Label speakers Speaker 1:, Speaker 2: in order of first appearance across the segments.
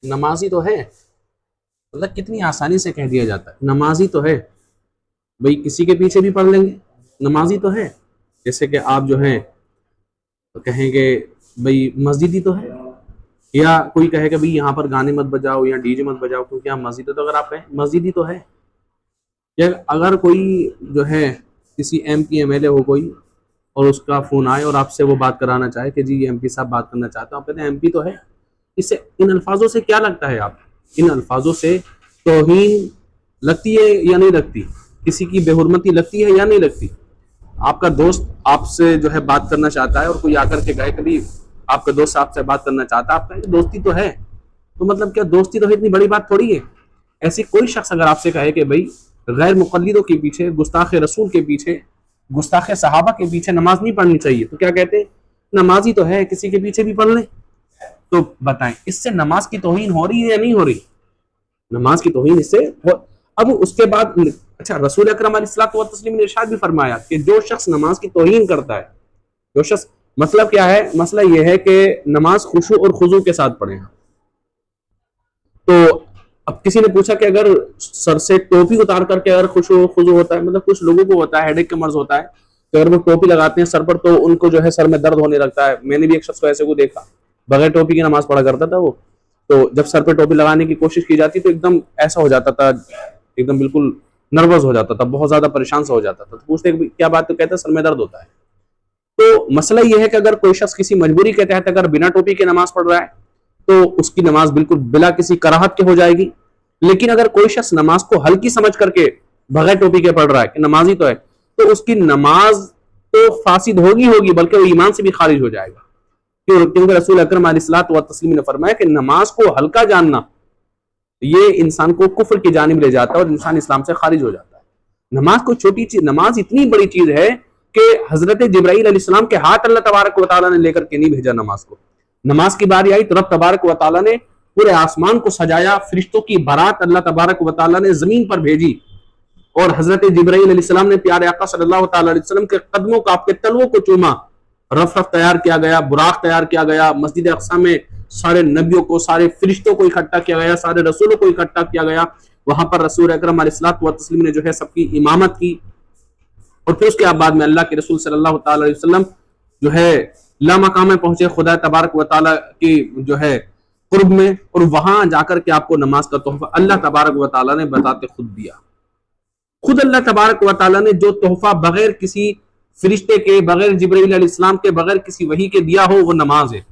Speaker 1: नमाजी तो है, मतलब कितनी आसानी से कह दिया जाता है नमाजी तो है। भाई किसी के पीछे भी पढ़ लेंगे, नमाजी तो है। जैसे कि आप जो है तो कहेंगे भाई मस्जिदी तो है, या कोई कहेगा भाई यहाँ पर गाने मत बजाओ या डीजे मत बजाओ क्योंकि यहाँ मस्जिद है, तो अगर आप कहें मस्जिदी तो है। या अगर कोई जो है किसी MP MLA हो कोई और उसका फोन आए और आपसे वो बात कराना चाहे कि जी MP साहब बात करना चाहते हैं, आप कहते हैं MP तो है। इससे इन अल्फाजों से क्या लगता है आप, इन अल्फाजों से तौहीन लगती है या नहीं लगती, किसी की बेहुरमती लगती है या नहीं लगती। आपका दोस्त आपसे जो है बात करना चाहता है और कोई आकर के कहे कभी आपका दोस्त आपसे बात करना चाहता है, आप कहेंगे दोस्ती तो है, तो मतलब क्या दोस्ती तो है, इतनी बड़ी बात थोड़ी है। ऐसी कोई शख्स अगर आपसे कहे कि भाई गैर मुक़ल्लिदों के पीछे, गुस्ताख रसूल के पीछे, गुस्ताख सहाबा के पीछे नमाज नहीं पढ़नी चाहिए, तो क्या कहते हैं नमाजी तो है, किसी के पीछे भी पढ़ ले। तो बताएं इससे नमाज की तौहीन हो रही है या नहीं हो रही, नमाज की तौहीन इससे अब उसके बाद अच्छा रसूल अकरम अलैहिस्सलातु वस्सलाम ने इरशाद भी फरमाया कि जो शख्स नमाज की तौहीन करता है, जो शख्स, मतलब क्या है, मसला यह है कि नमाज खुशू और खुजू के साथ पढ़े। तो अब किसी ने पूछा कि अगर सर से टोपी उतार करके अगर खुशू खुजू होता है, मतलब कुछ लोगों को होता है हेडेक का मर्ज होता है, तो अगर वो टोपी लगाते हैं सर पर तो उनको जो है सर में दर्द होने लगता है। मैंने भी एक शख्स को ऐसे को देखा, बगैर टोपी की नमाज पढ़ा करता था वो, तो जब सर पे टोपी लगाने की कोशिश की जाती तो एकदम ऐसा हो जाता था, एकदम बिल्कुल नर्वस हो जाता था, बहुत ज्यादा परेशान सा हो जाता था। तो पूछते क्या बात, तो कहता सर में दर्द होता है। तो मसला यह है कि अगर कोई शख्स किसी मजबूरी के तहत अगर बिना टोपी के नमाज पढ़ रहा है तो उसकी नमाज बिल्कुल बिला किसी कराहत के हो जाएगी। लेकिन अगर कोई शख्स नमाज को हल्की समझ करके बगैर टोपी के पढ़ रहा है कि नमाजी तो है, तो उसकी नमाज तो फासिद होगी होगी, बल्कि वो ईमान से भी खारिज हो जाएगा। क्योंकि रसूल अकरम अलैहिस्सलातु वस्सलाम ने फरमाया कि नमाज को हल्का जानना ये इंसान को कुफ्र की जानिब ले जाता है और इंसान इस्लाम से खारिज हो जाता है। नमाज को छोटी चीज, नमाज इतनी बड़ी चीज है कि हजरत जिब्राईल अलैहिस्सलाम के हाथ अल्लाह तबारक व तआला ने लेकर के नहीं भेजा नमाज को। नमाज की बारी आई तो रब तबारक व तआला ने पूरे आसमान को सजाया, फरिश्तों की बारात अल्लाह तबारक व तआला ने जमीन पर भेजी और हजरत जिब्राईल अलैहिस्सलाम ने प्यारे आका सल्लल्लाहु अलैहि वसल्लम के कदमों को, आपके तलवों को चूमा। रफ रफ तैयार किया गया, बुराक तैयार किया गया, मस्जिद अक्सा में सारे नबियों को, सारे फरिश्तों को इकट्ठा किया गया, सारे रसूलों को इकट्ठा किया गया। वहां पर रसूल अकरम अलैहिस्सलातु वस्सलाम ने जो है सबकी इमामत की और फिर उसके बाद में अल्लाह के रसूल सल्लल्लाहु अलैहि वसल्लम जो है लामकाम में पहुंचे खुदा तबारक व तआला की जो है कुर्ब में, और वहां जाकर के आपको नमाज का तोहफा अल्लाह तबारक व तआला ने बताते खुद दिया। खुद अल्लाह तबारक व तआला ने जो तोहफा बगैर किसी फरिश्ते के, बगैर जिब्राईल अलैहिस्सलाम के, बगैर किसी वही के दिया हो, वो नमाज है।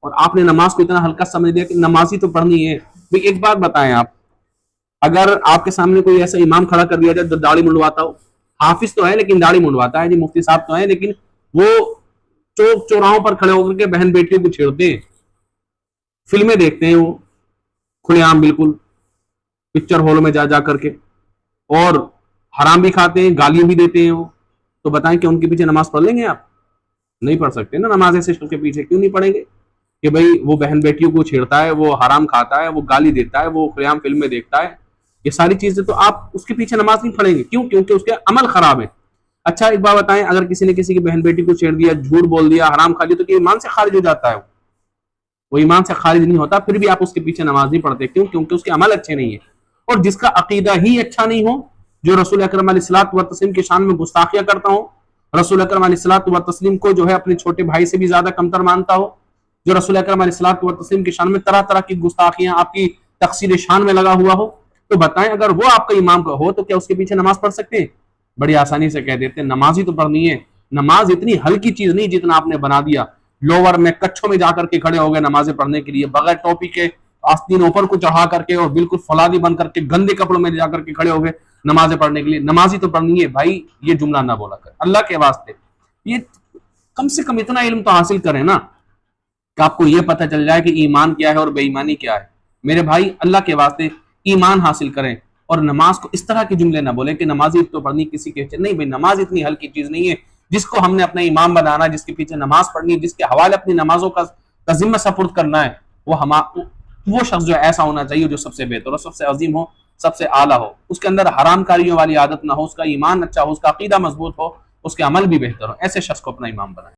Speaker 1: और आपने नमाज को इतना हल्का समझ लिया कि नमाज ही तो पढ़नी है। भाई एक बात बताएं आप, अगर आपके सामने कोई ऐसा इमाम खड़ा कर दिया जाए जो दाढ़ी मुंडवाता हो, हाफिज तो है लेकिन दाढ़ी मुंडवाता है जी, मुफ्ती साहब तो है लेकिन वो चौक चौराहों पर खड़े होकर के बहन बेटियों को छेड़ते हैं, फिल्में देखते हैं वो खुलेआम बिल्कुल पिक्चर हॉल में जा जा करके, और हराम भी खाते हैं, गालियां भी देते हैं वो। तो बताएं कि उनके पीछे नमाज पढ़ लेंगे आप? नहीं पढ़ सकते ना नमाज ऐसे शख्स के पीछे। क्यों नहीं पढ़ेंगे कि भाई वो बहन बेटियों को छेड़ता है, वो हराम खाता है, वो गाली देता है, वो खुलेआम फिल्में देखता है, ये सारी चीजें, तो आप उसके पीछे नमाज नहीं पढ़ेंगे। क्यों? क्योंकि उसके अमल खराब है। अच्छा एक बात बताएं, अगर किसी ने किसी की बहन बेटी को छेड़ दिया, झूठ बोल दिया, हराम खा लिया, तो ईमान से खारिज हो जाता है वो ईमान से खारिज नहीं होता, फिर भी आप उसके पीछे नमाज नहीं पढ़ते। क्यों? क्योंकि उसके अमल अच्छे नहीं है। और जिसका अकीदा ही अच्छा नहीं हो, जो रसूल अकरम अलैहिस्सलातु वस्सलाम की शान में गुस्ताखियां करता हो, रसूल अकरम अलैहिस्सलातु वस्सलाम को जो है अपने छोटे भाई से भी ज्यादा कमतर मानता हो, जो रसूल अकरम अलैहिस्सलातु वस्सलाम की शान में तरह तरह की गुस्ताखियां आपकी तकसीर शान में लगा हुआ हो, तो बताएं अगर वो आपका इमाम का हो तो क्या उसके पीछे नमाज पढ़ सकते हैं? बड़ी आसानी से कह देते हैं नमाज ही तो पढ़नी है। नमाज इतनी हल्की चीज नहीं जितना आपने बना दिया। लोअर में, कच्छों में जाकर के खड़े हो गए नमाजें पढ़ने के लिए, बगैर टोपी के आस्तीन ऊपर को चढ़ा करके और बिल्कुल फौलादी बन करके गंदे कपड़ों में जाकर के खड़े हो गए नमाजें पढ़ने के लिए। नमाज ही तो पढ़नी है भाई, ये जुमला ना बोला कर अल्लाह के वास्ते। ये कम से कम इतना इल्म तो हासिल करें ना कि आपको ये पता चल जाए कि ईमान क्या है और बेईमानी क्या है। मेरे भाई अल्लाह के वास्ते ईमान हासिल करें और नमाज को इस तरह के जुमले ना बोले कि नमाज तो पढ़नी किसी के नहीं। भाई नमाज इतनी हल्की चीज नहीं है जिसको हमने अपना इमाम बनाना, जिसके पीछे नमाज पढ़नी, जिसके हवाले अपनी नमाजों का जिम्मा सपुर्द करना है, वो शख्स जो ऐसा होना चाहिए जो सबसे बेहतर हो, सबसे अजीम हो, सबसे आला हो, उसके अंदर हराम कारियों वाली आदत ना हो, उसका ईमान अच्छा हो, उसका अकीदा मजबूत हो, उसके अमल भी बेहतर हो। ऐसे शख्स को अपना इमाम बनाए।